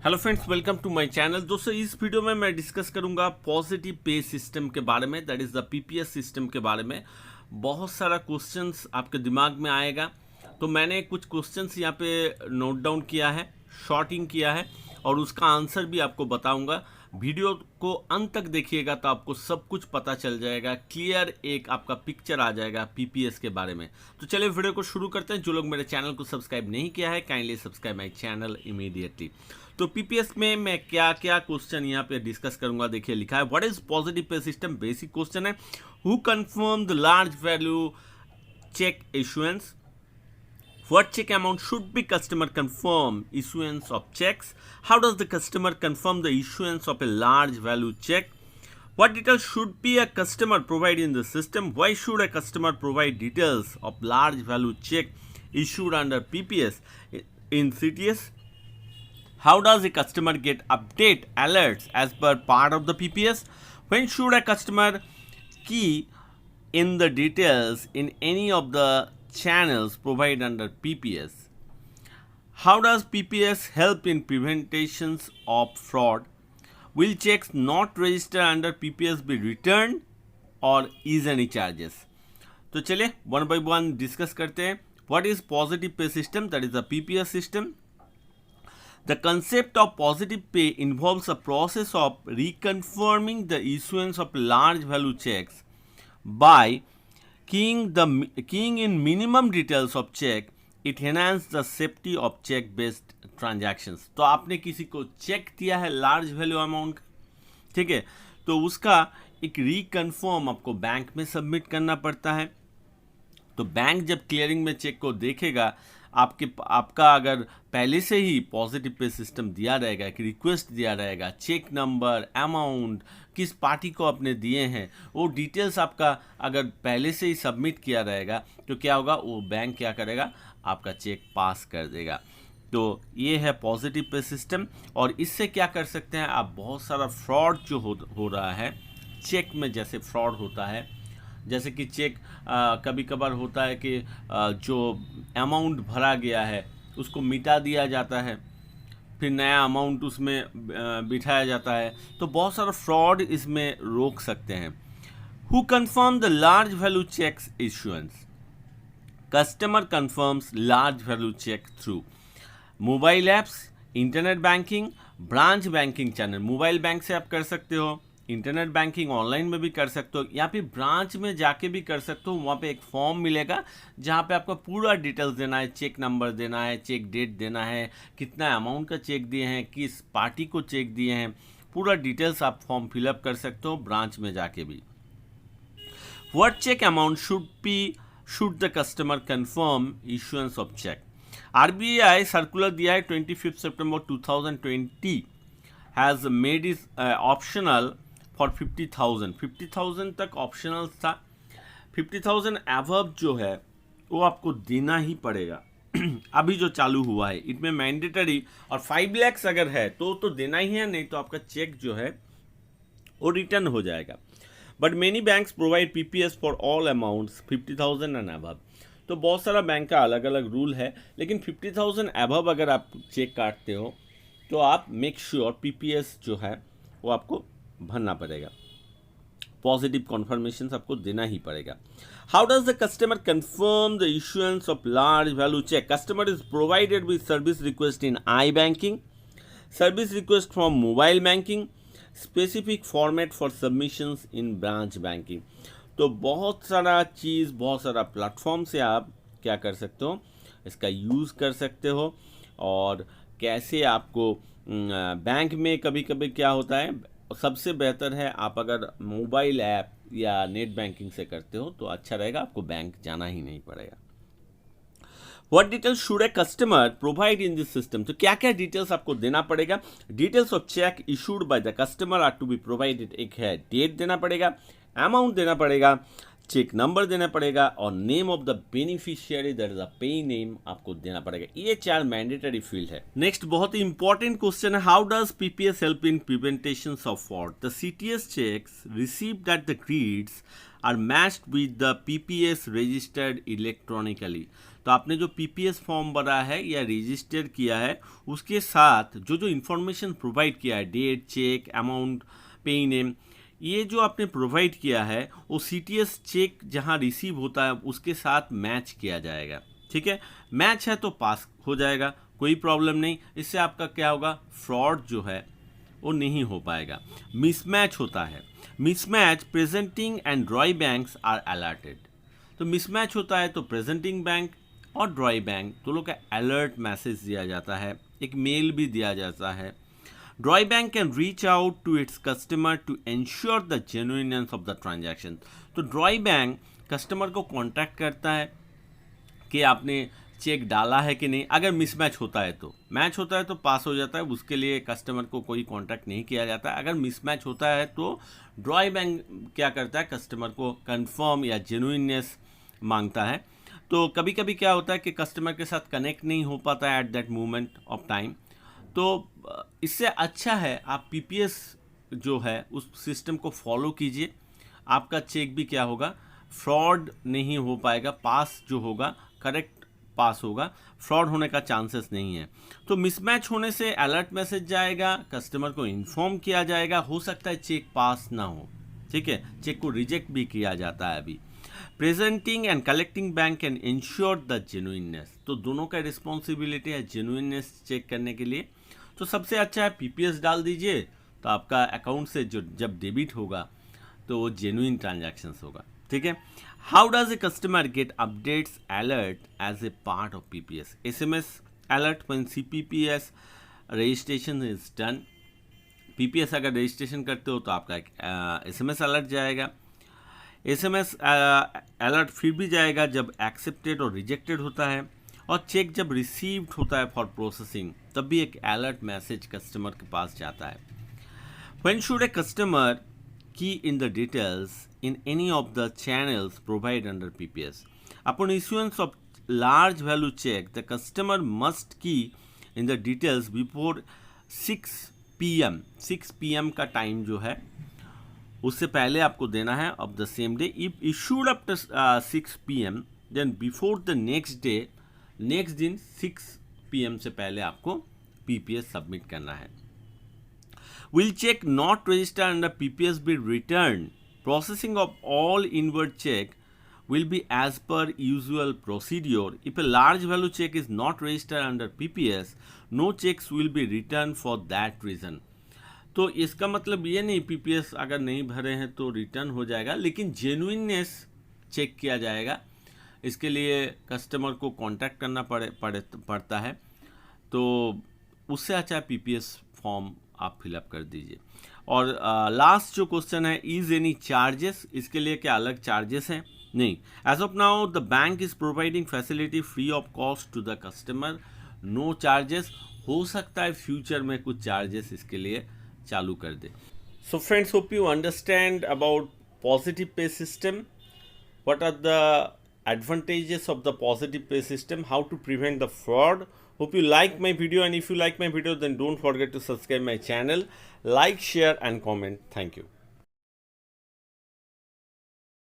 Hello friends, welcome to my channel. दोस्तों, इस video में मैं डिस्कस करूंगा पॉजिटिव पे सिस्टम के बारे में, that is the PPS system के बारे में। बहुत सारा क्वेश्चंस आपके दिमाग में आएगा, तो मैंने कुछ क्वेश्चंस यहाँ पे नोट डाउन किया है, शॉर्टिंग किया है और उसका आंसर भी आपको बताऊंगा। वीडियो को अंत तक देखिएगा तो आपको सब कुछ पता चल जाएगा, क्लियर एक आपका पिक्चर आ जाएगा पीपीएस के बारे में। तो चलिए वीडियो को शुरू करते हैं। जो लोग मेरे चैनल को सब्सक्राइब नहीं किया है, kindly subscribe my channel immediately. तो पीपीएस में मैं क्या क्या क्वेश्चन यहाँ पे डिस्कस करूंगा, देखिए लिखा है what is positive pay system. Basic question है, who confirm the large value check issuance, what check amount should be customer confirm issuance of checks, how does the customer confirm the issuance of a large value check, what details should be a customer provide in the system, why should a customer provide details of large value check issued under PPS in CTS, how does a customer get update alerts as per part of the PPS, when should a customer key in the details in any of the channels provided under PPS. How does PPS help in preventations of fraud? Will checks not registered under PPS be returned or is any charges? तो चलिए one by one discuss करते हैं। What is positive pay system? That is the PPS system. The concept of positive pay involves a process of reconfirming the issuance of large value checks by keying in minimum details of check. It enhances the safety of check based transactions. तो आपने किसी को check दिया है large value amount, ठीक है, तो उसका एक रिकन्फर्म आपको बैंक में सबमिट करना पड़ता है। तो बैंक जब क्लियरिंग में चेक को देखेगा, आपका अगर पहले से ही पॉजिटिव पे सिस्टम दिया रहेगा, कि रिक्वेस्ट दिया रहेगा, चेक नंबर, अमाउंट, किस पार्टी को आपने दिए हैं, वो डिटेल्स आपका अगर पहले से ही सबमिट किया रहेगा, तो क्या होगा, वो बैंक क्या करेगा, आपका चेक पास कर देगा। तो ये है पॉजिटिव पे सिस्टम। और इससे क्या कर सकते हैं आप, बहुत सारा फ्रॉड जो हो रहा है चेक में, जैसे फ्रॉड होता है, जैसे कि चेक कभी कभार होता है कि जो अमाउंट भरा गया है उसको मिटा दिया जाता है, फिर नया अमाउंट उसमें बिठाया जाता है, तो बहुत सारा फ्रॉड इसमें रोक सकते हैं। Who confirm the large value cheques issuance? Customer confirms large value cheque through mobile apps, internet banking, branch banking channel. Mobile bank से आप कर सकते हो, इंटरनेट बैंकिंग ऑनलाइन में भी कर सकते हो, या फिर ब्रांच में जाके भी कर सकते हो। वहाँ पे एक फॉर्म मिलेगा जहाँ पे आपको पूरा डिटेल्स देना है, चेक नंबर देना है, चेक डेट देना है, कितना अमाउंट का चेक दिए हैं, किस पार्टी को चेक दिए हैं, पूरा डिटेल्स आप फॉर्म फिलअप कर सकते हो ब्रांच में जाके भी। What cheque amount should the customer confirm issuance of cheque? RBI circular दिया है 25 सितंबर 2020 has made is optional for 50,000 तक ऑप्शनल था। 50,000 एवब जो है वो आपको देना ही पड़ेगा। अभी जो चालू हुआ है इसमें मैंडेटरी, और 5 लाख अगर है तो देना ही है, नहीं तो आपका चेक जो है वो रिटर्न हो जाएगा। But many banks provide PPS for all amounts 50,000 and above. तो बहुत सारा बैंक का अलग अलग रूल है, लेकिन 50,000 अबव अगर आप चेक काटते हो तो आप मेक श्योर पीपीएस जो है वो आपको भरना पड़ेगा, पॉजिटिव कॉन्फर्मेशन आपको देना ही पड़ेगा। How does the customer confirm the issuance of large value cheque? Customer is provided with service request in I banking, service request from mobile banking, specific format for submissions in branch banking. तो बहुत सारा चीज़, बहुत सारा platform से आप क्या कर सकते हो, इसका यूज़ कर सकते हो। और कैसे आपको बैंक में कभी कभी क्या होता है, सबसे बेहतर है आप अगर मोबाइल ऐप या नेट बैंकिंग से करते हो तो अच्छा रहेगा, आपको बैंक जाना ही नहीं पड़ेगा। What details should a customer provide in this system? तो क्या क्या डिटेल्स आपको देना पड़ेगा? Details of cheque issued by the customer are to be provided. एक है डेट देना पड़ेगा, अमाउंट देना पड़ेगा, चेक नंबर देना पड़ेगा, और name of the beneficiary, that is the pay name, आपको देना पड़ेगा। ये 4 मैंडेटरी फील्ड है। नेक्स्ट बहुत ही इंपॉर्टेंट क्वेश्चन है, how does PPS help in preventation of fraud? The CTS cheques received at the grids are matched with the PPS registered electronically. तो आपने जो पीपीएस फॉर्म भरा है या रजिस्टर किया है उसके साथ जो जो इन्फॉर्मेशन प्रोवाइड किया है, डेट, चेक, अमाउंट, पे नेम, ये जो आपने प्रोवाइड किया है वो सीटीएस चेक जहाँ रिसीव होता है उसके साथ मैच किया जाएगा। ठीक है, मैच है तो पास हो जाएगा, कोई प्रॉब्लम नहीं। इससे आपका क्या होगा, फ्रॉड जो है वो नहीं हो पाएगा। मिसमैच होता है, mismatch presenting and drawee banks are alerted. तो मिसमैच होता है तो प्रेजेंटिंग बैंक और ड्रॉई बैंक दोनों का अलर्ट मैसेज दिया जाता है, एक मेल भी दिया जाता है। Drawee bank can reach out to its customer to ensure the genuineness of the transaction. तो ड्रॉई बैंक कस्टमर को कॉन्टैक्ट करता है कि आपने चेक डाला है कि नहीं। अगर मिसमैच होता है तो, मैच होता है तो पास हो जाता है, उसके लिए कस्टमर को कोई कांटेक्ट नहीं किया जाता। अगर मिसमैच होता है तो ड्रॉई बैंक क्या करता है, कस्टमर को कंफर्म या जेन्युइननेस मांगता है। तो कभी कभी क्या होता है कि कस्टमर के साथ कनेक्ट नहीं हो पाता है at that moment of time. तो इससे अच्छा है आप पीपीएस जो है उस सिस्टम को फॉलो कीजिए, आपका चेक भी क्या होगा, फ्रॉड नहीं हो पाएगा, पास जो होगा करेक्ट पास होगा, फ्रॉड होने का चांसेस नहीं है। तो मिसमैच होने से अलर्ट मैसेज जाएगा, कस्टमर को इन्फॉर्म किया जाएगा, हो सकता है चेक पास ना हो। ठीक है, चेक को रिजेक्ट भी किया जाता है अभी। Presenting and collecting bank can ensure the genuineness. तो दोनों का रिस्पॉन्सिबिलिटी है जेन्युइननेस चेक करने के लिए। तो सबसे अच्छा है पीपीएस डाल दीजिए, तो आपका अकाउंट से जो जब डेबिट होगा तो वो जेन्युइन ट्रांजैक्शंस होगा। ठीक है, how does a customer get updates alert as a part of PPS? SMS alert when CPPS registration is done. PPS अगर रजिस्ट्रेशन करते हो तो आपका एक एसएमएस अलर्ट जाएगा। एसएमएस अलर्ट फिर भी जाएगा जब एक्सेप्टेड और रिजेक्टेड होता है, और चेक जब रिसीव्ड होता है फॉर प्रोसेसिंग तब भी एक अलर्ट मैसेज कस्टमर के पास जाता है। When should a customer key in the details in any of the channels provided under PPS? Upon issuance of large value check, the customer must key in the details before 6 PM। 6 PM का time जो है उससे पहले आपको देना है of the same day। If issued after 6 PM, then before the next day, next दिन 6 PM से पहले आपको PPS सबमिट करना है। Will check not registered under PPS be returned? Processing of all inward check will be as per usual procedure. If a large value check is not registered under PPS, no checks will be returned for that reason. तो इसका मतलब ये नहीं PPS अगर नहीं भरे हैं तो रिटर्न हो जाएगा, लेकिन जेन्युइननेस चेक किया जाएगा। इसके लिए कस्टमर को कांटेक्ट करना पड़ता है। तो उससे अच्छा पीपीएस फॉर्म आप फिलअप कर दीजिए। और लास्ट जो क्वेश्चन है, इज एनी चार्जेस? इसके लिए क्या अलग चार्जेस हैं? नहीं। As of now the bank is providing facility free of cost to the customer, no charges. हो सकता है फ्यूचर में कुछ चार्जेस इसके लिए चालू कर दे। So friends, hope you understand about positive pay system, what are the advantages of the positive pay system, how to prevent the fraud. Hope you like my video, and if you like my video then don't forget to subscribe my channel, like, share and comment. Thank you.